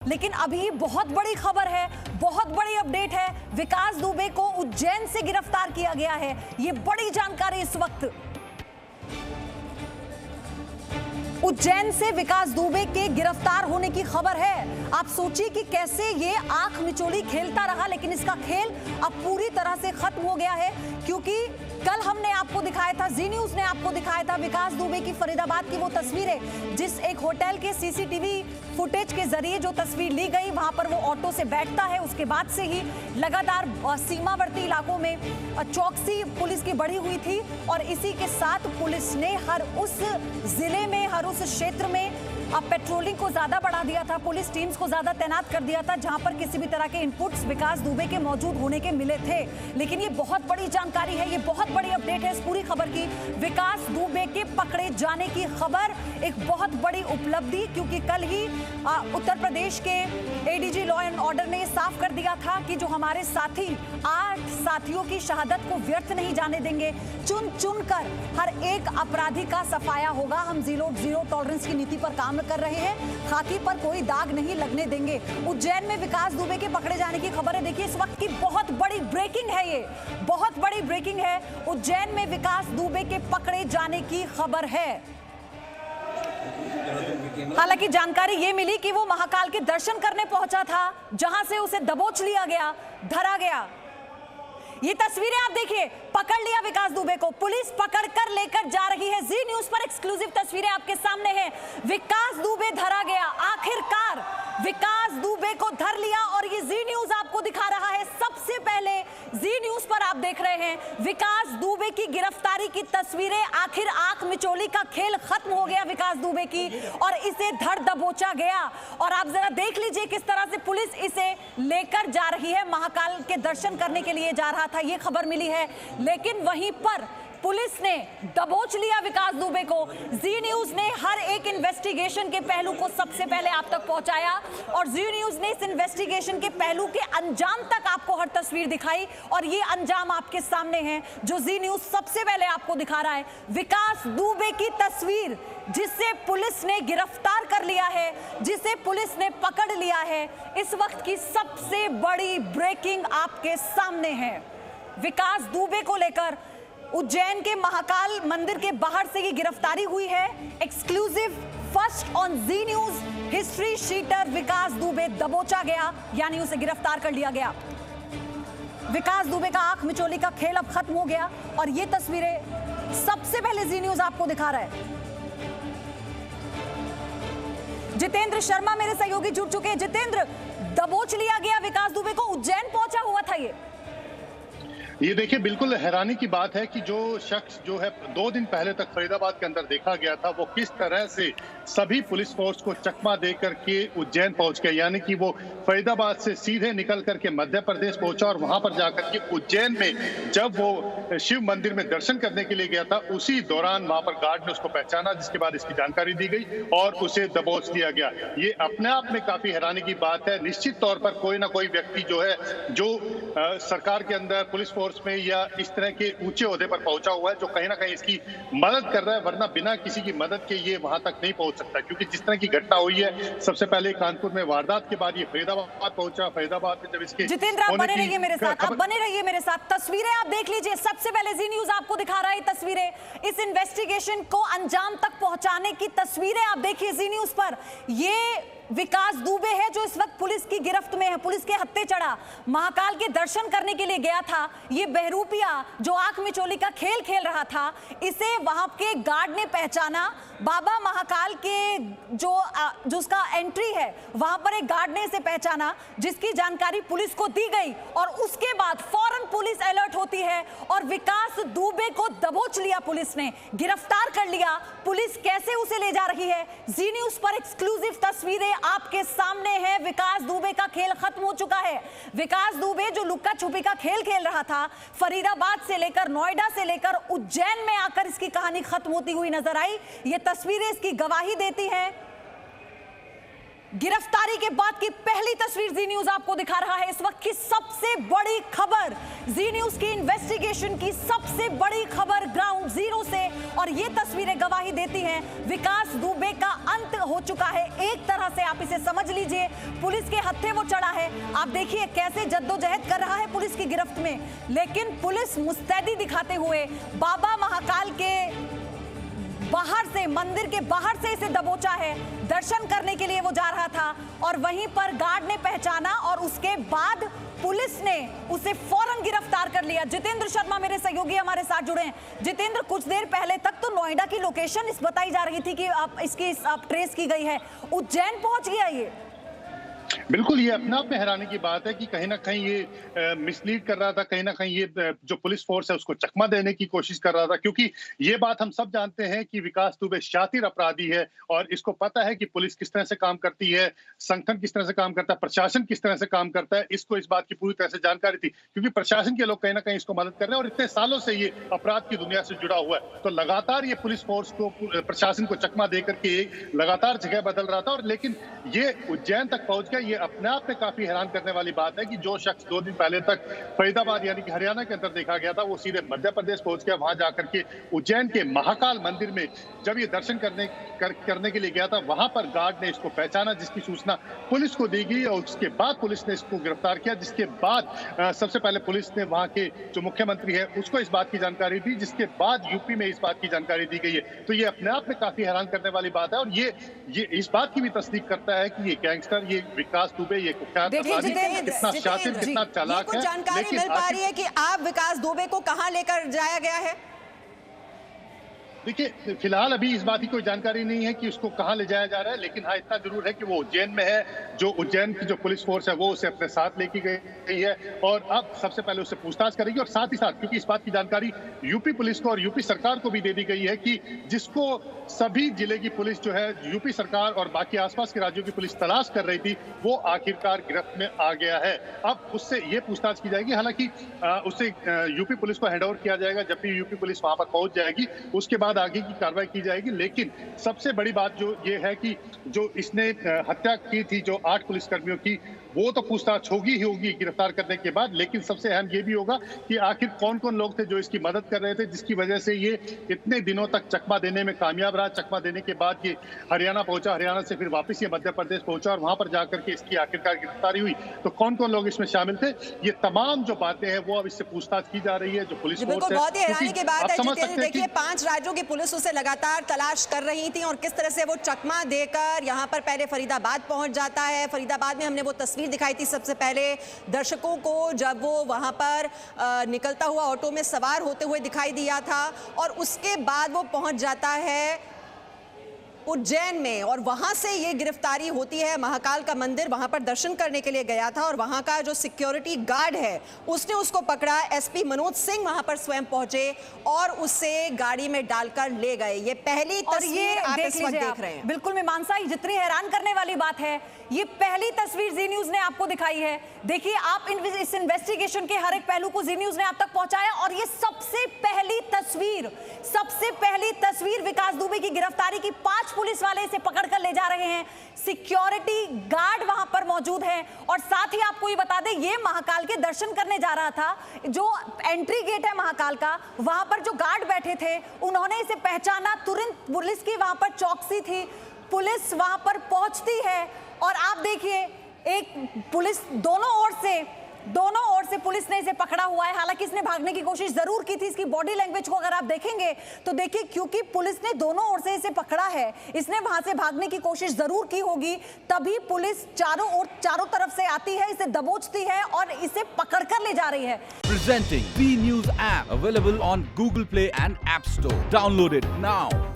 लेकिन अभी बहुत बड़ी खबर है, बहुत बड़ी अपडेट है। विकास दुबे को उज्जैन से गिरफ्तार किया गया है। ये बड़ी जानकारी इस वक्त उज्जैन से विकास दुबे के गिरफ्तार होने की खबर है। आप सोचिए कि कैसे ये आंख मिचोली खेलता रहा, लेकिन इसका खेल अब पूरी तरह से खत्म हो गया है। क्योंकि कल हमने आपको दिखाया था, जी न्यूज ने आपको दिखाया था विकास दुबे की फरीदाबाद की वो तस्वीरें, जिस एक होटल के सीसीटीवी फुटेज के जरिए जो तस्वीर ली गई, वहां पर वो ऑटो से बैठता है। उसके बाद से ही लगातार सीमावर्ती इलाकों में चौकसी पुलिस की बढ़ी हुई थी और इसी के साथ पुलिस ने हर उस जिले में, हर उस क्षेत्र में अब पेट्रोलिंग को ज्यादा बढ़ा दिया था, पुलिस टीम्स को ज्यादा तैनात कर दिया था, जहां पर किसी भी तरह के इनपुट्स विकास दुबे के मौजूद होने के मिले थे। लेकिन ये बहुत बड़ी जानकारी है, ये बहुत बड़ी अपडेट है इस पूरी खबर की। विकास दुबे के पकड़े जाने की खबर एक बहुत बड़ी उपलब्धि, क्योंकि कल ही उत्तर प्रदेश के एडीजी लॉ एंड ऑर्डर ने साफ कर दिया था कि जो हमारे साथी 8 साथियों की शहादत को व्यर्थ नहीं जाने देंगे। चुन चुन कर हर एक अपराधी का सफाया होगा। हम जीरो टॉलरेंस की नीति पर काम कर रहे हैं, खाकी पर कोई दाग नहीं लगने देंगे। उज्जैन में विकास दुबे के पकड़े जाने की खबर है। देखिए इस वक्त की बहुत बड़ी ब्रेकिंग है, ये बहुत बड़ी ब्रेकिंग है। उज्जैन में विकास दुबे के पकड़े जाने की खबर है। हालांकि जानकारी ये मिली कि वो महाकाल के दर्शन करने पहुंचा था, जहां से उसे दबोच लिया गया, धरा गया। ये तस्वीरें आप देखिए, पकड़ लिया विकास दुबे को, पुलिस पकड़ कर लेकर जा रही है। जी न्यूज पर एक्सक्लूसिव तस्वीरें आपके सामने हैं। विकास दुबे धरा गया, आखिरकार विकास दुबे को धर लिया और ये जी न्यूज आपको दिखा रहा है। सबसे पहले जी न्यूज पर आप देख रहे हैं विकास दुबे की गिरफ्तारी की तस्वीरें। आखिर आंख मिचोली का खेल खत्म हो गया विकास दुबे की और इसे धर दबोचा गया। और आप जरा देख लीजिए किस तरह से पुलिस इसे लेकर जा रही है। महाकाल के दर्शन करने के लिए जा रहा था, ये खबर मिली है, लेकिन वहीं पर पुलिस ने दबोच लिया विकास दुबे को। जी न्यूज ने हर एक इन्वेस्टिगेशन के पहलू को सबसे पहले आप तक पहुंचाया और जी न्यूज ने इस इन्वेस्टिगेशन के पहलू के अंजाम तक आपको हर तस्वीर दिखाई और ये अंजाम आपके सामने है जो जी न्यूज सबसे पहले आपको दिखा रहा है। विकास दुबे की तस्वीर, जिसे पुलिस ने गिरफ्तार कर लिया है, जिसे पुलिस ने पकड़ लिया है। इस वक्त की सबसे बड़ी ब्रेकिंग आपके सामने है। विकास दुबे को लेकर उज्जैन के महाकाल मंदिर के बाहर से ये गिरफ्तारी हुई है। Exclusive first on Zee news, history sheeter Vikas Dubey दबोचा गया, यानी उसे गिरफ्तार कर लिया गया। विकास दुबे का आंख मिचोली का खेल अब खत्म हो गया और ये तस्वीरें सबसे पहले जी न्यूज आपको दिखा रहा है। जितेंद्र शर्मा मेरे सहयोगी जुड़ चुके हैं। जितेंद्र, दबोच लिया गया विकास दुबे को, उज्जैन पहुंचा हुआ था ये देखिए, बिल्कुल हैरानी की बात है कि जो शख्स जो है 2 दिन पहले तक फरीदाबाद के अंदर देखा गया था, वो किस तरह से सभी पुलिस फोर्स को चकमा दे करके उज्जैन पहुंच गया। यानी कि वो फरीदाबाद से सीधे निकल करके मध्य प्रदेश पहुंचा और वहां पर जाकर के उज्जैन में जब वो शिव मंदिर में दर्शन करने के लिए गया था, उसी दौरान वहां पर गार्ड ने उसको पहचाना, जिसके बाद इसकी जानकारी दी गई और उसे दबोच दिया गया। ये अपने आप में काफी हैरानी की बात है। निश्चित तौर पर कोई ना कोई व्यक्ति जो है, जो सरकार के अंदर पुलिस में या इस तरह के ऊंचे ओहदे पर पहुंचा हुआ है, जो कहीं ना कहीं इसकी मदद कर रहा है, वरना बिना किसी की मदद के ये वहां तक नहीं पहुंच सकता। क्योंकि जिस तरह की घटना हुई है, सबसे पहले कानपुर में वारदात के बाद ये फरीदाबाद पहुंचा। फरीदाबाद में जब इसके जितेंद्र, आप बने रहिए मेरे साथ, आप बने रहिए मेरे साथ। तस्वीरें आप देख लीजिए, सबसे पहले जी न्यूज आपको दिखा रहा है तस्वीरें, इस इन्वेस्टिगेशन को अंजाम तक पहुंचाने की तस्वीरें आप देखिए जी न्यूज पर। ये विकास दुबे है जो इस वक्त पुलिस की गिरफ्त में है, पुलिस के हत्थे चढ़ा, महाकाल के दर्शन करने के लिए गया था। ये बहरूपिया जो आंख मिचोली का खेल खेल रहा था, इसे वहां के गार्ड ने पहचाना। बाबा महाकाल के जो उसका एंट्री है, वहां पर एक गार्ड ने इसे पहचाना, जिसकी जानकारी पुलिस को दी गई और उसके बाद फौरन पुलिस अलर्ट होती है और विकास दुबे को दबोच लिया पुलिस ने, गिरफ्तार कर लिया। पुलिस कैसे उसे ले जा रही है, जी न्यूज पर एक्सक्लूसिव तस्वीरें आपके सामने है। विकास दुबे का खेल खत्म हो चुका है। विकास दुबे जो लुक्का छुपी का खेल खेल रहा था, फरीदाबाद से लेकर नोएडा से लेकर उज्जैन में आकर इसकी कहानी खत्म होती हुई नजर आई। ये तस्वीरें इसकी गवाही देती हैं। गिरफ्तारी के बाद की पहली तस्वीर जी न्यूज आपको दिखा रहा है। इस वक्त की सबसे बड़ी खबर, जी न्यूज की इन्वेस्टिगेशन की सबसे बड़ी खबर ग्राउंड जीरो से, और ये तस्वीरें गवाही देती हैं विकास दुबे का अंत हो चुका है। एक तरह से आप इसे समझ लीजिए, पुलिस के हत्थे वो चढ़ा है। आप देखिए कैसे जद्दोजहद कर रहा है पुलिस की गिरफ्त में, लेकिन पुलिस मुस्तैदी दिखाते हुए बाबा महाकाल के बाहर से, मंदिर के बाहर से इसे दबोचा है। दर्शन करने के लिए वो जा रहा था और वहीं पर गार्ड ने पहचाना और उसके बाद पुलिस ने उसे फौरन गिरफ्तार कर लिया। जितेंद्र शर्मा मेरे सहयोगी हमारे साथ जुड़े हैं। जितेंद्र, कुछ देर पहले तक तो नोएडा की लोकेशन इस बताई जा रही थी कि आप इसकी ट्रेस की गई है, उज्जैन पहुंच गया ये। बिल्कुल, ये अपने आप में हैरानी की बात है कि कहीं ना कहीं ये मिसलीड कर रहा था, कहीं ना कहीं ये जो पुलिस फोर्स है उसको चकमा देने की कोशिश कर रहा था, क्योंकि ये बात हम सब जानते हैं कि विकास दुबे शातिर अपराधी है और इसको पता है कि पुलिस किस तरह से काम करती है, संगठन किस तरह से काम करता है, प्रशासन किस तरह से काम करता है। इसको इस बात की पूरी तरह से जानकारी थी, क्योंकि प्रशासन के लोग कहीं ना कहीं इसको मदद कर रहे हैं और इतने सालों से ये अपराध की दुनिया से जुड़ा हुआ है। तो लगातार ये पुलिस फोर्स को, प्रशासन को चकमा देकर के लगातार जगह बदल रहा था, और लेकिन ये उज्जैन तक पहुंच गया। ये अपने आप में काफी हैरान करने वाली बात है कि जो शख्स 2 दिन पहले तक फरीदाबाद यानी कि हरियाणा के अंदर देखा गया था, वो सीधे मध्य प्रदेश पहुंच गया। वहां जाकर के उज्जैन के महाकाल मंदिर में जब ये दर्शन करने के लिए गया था, वहां पर गार्ड ने इसको पहचाना, जिसकी सूचना पुलिस को दी गई और उसके बाद पुलिस ने इसको गिरफ्तार किया। जिसके बाद सबसे पहले पुलिस ने वहां के जो मुख्यमंत्री है उसको इस बात की जानकारी दी, जिसके बाद यूपी में इस बात की जानकारी दी गई है। तो ये अपने आप में काफी हैरान करने वाली बात है और ये इस बात की भी तस्दीक करता है कि ये गैंगस्टर, ये विकास दुबे, ये कुख्यात अपराधी कितना शातिर, कितना चालाक है। जानकारी मिल पा रही है कि आप विकास दुबे को कहां लेकर जाया गया है? देखिए, फिलहाल अभी इस बात की कोई जानकारी नहीं है कि उसको कहां ले जाया जा रहा है, लेकिन हाँ इतना जरूर है कि वो उज्जैन में है। जो उज्जैन की जो पुलिस फोर्स है वो उसे अपने साथ लेके गई है और अब सबसे पहले उससे पूछताछ करेगी। और साथ ही साथ, क्योंकि इस बात की जानकारी यूपी पुलिस को और यूपी सरकार को भी दे दी गई है कि जिसको सभी जिले की पुलिस जो है, यूपी सरकार और बाकी आसपास के राज्यों की पुलिस तलाश कर रही थी, वो आखिरकार गिरफ्त में आ गया है। अब उससे ये पूछताछ की जाएगी। हालांकि उससे यूपी पुलिस को हैंड ओवर किया जाएगा जब भी यूपी पुलिस वहां पर पहुंच जाएगी, उसके बाद आगे की कार्रवाई की जाएगी। लेकिन सबसे बड़ी बात जो ये है कि जो इसने हत्या की थी जो 8 पुलिसकर्मियों की, वो तो पूछताछ होगी ही होगी गिरफ्तार करने के बाद। लेकिन सबसे अहम ये भी होगा कि आखिर कौन कौन लोग थे जो इसकी मदद कर रहे थे, जिसकी वजह से ये इतने दिनों तक चकमा देने में कामयाब रहा। चकमा देने के बाद ये हरियाणा पहुंचा, हरियाणा से फिर वापस ये मध्य प्रदेश पहुंचा और वहां पर जाकर के इसकी आखिरकार गिरफ्तारी हुई। तो कौन कौन लोग इसमें शामिल थे, ये तमाम जो बातें हैं वो अब इससे पूछताछ की जा रही है। जो पुलिस फोर्स है, बहुत ही हैरानी की बात है जितेंद्र, देखिए 5 राज्यों की पुलिस उसे लगातार तलाश कर रही थी और किस तरह से वो चकमा देकर यहाँ पर पहले फरीदाबाद पहुंच जाता है। फरीदाबाद में हमने वो तस्वीर दिखाई थी सबसे पहले दर्शकों को, जब वो वहां पर निकलता हुआ ऑटो में सवार होते हुए दिखाई दिया था, और उसके बाद वो पहुंच जाता है उज्जैन में और वहां से ये गिरफ्तारी होती है। महाकाल का मंदिर, वहां पर दर्शन करने के लिए गया था और वहां का जो सिक्योरिटी गार्ड है उसने उसको पकड़ा। एसपी मनोज सिंह वहां पर स्वयं पहुंचे और उसे गाड़ी में डालकर ले गए। ये पहली तस्वीर आप इस वक्त देख रहे हैं। बिल्कुल मीमांसा, जितनी हैरान करने वाली बात है, ये पहली तस्वीर जी न्यूज ने आपको दिखाई है। देखिए, आप इस इन्वेस्टिगेशन के हर एक पहलू को जी न्यूज ने आप तक पहुंचाया और ये सबसे पहली तस्वीर विकास दुबे की गिरफ्तारी की। 5 पुलिस वाले इसे पकड़कर ले जा रहे हैं, सिक्योरिटी गार्ड वहां पर मौजूद है और साथ ही आपको ये बता दें, ये महाकाल के दर्शन करने जा रहा था। जो एंट्री गेट है महाकाल का, वहां पर जो गार्ड बैठे थे उन्होंने इसे पहचाना। तुरंत पुलिस की वहां पर चौकसी थी, पुलिस वहां पर पहुंचती है और आप देखिए एक पुलिस दोनों ओर से पुलिस ने इसे पकड़ा हुआ है। हालांकि इसने भागने की कोशिश जरूर की थी। इसकी बॉडी लैंग्वेज को अगर आप देखेंगे तो देखिए, क्योंकि पुलिस ने दोनों ओर से इसे पकड़ा है, इसने वहां से भागने की कोशिश जरूर की होगी, तभी पुलिस चारों तरफ से आती है, इसे दबोचती है और इसे पकड़कर ले जा रही है। Presenting B News app available on Google Play and App Store. Download it now.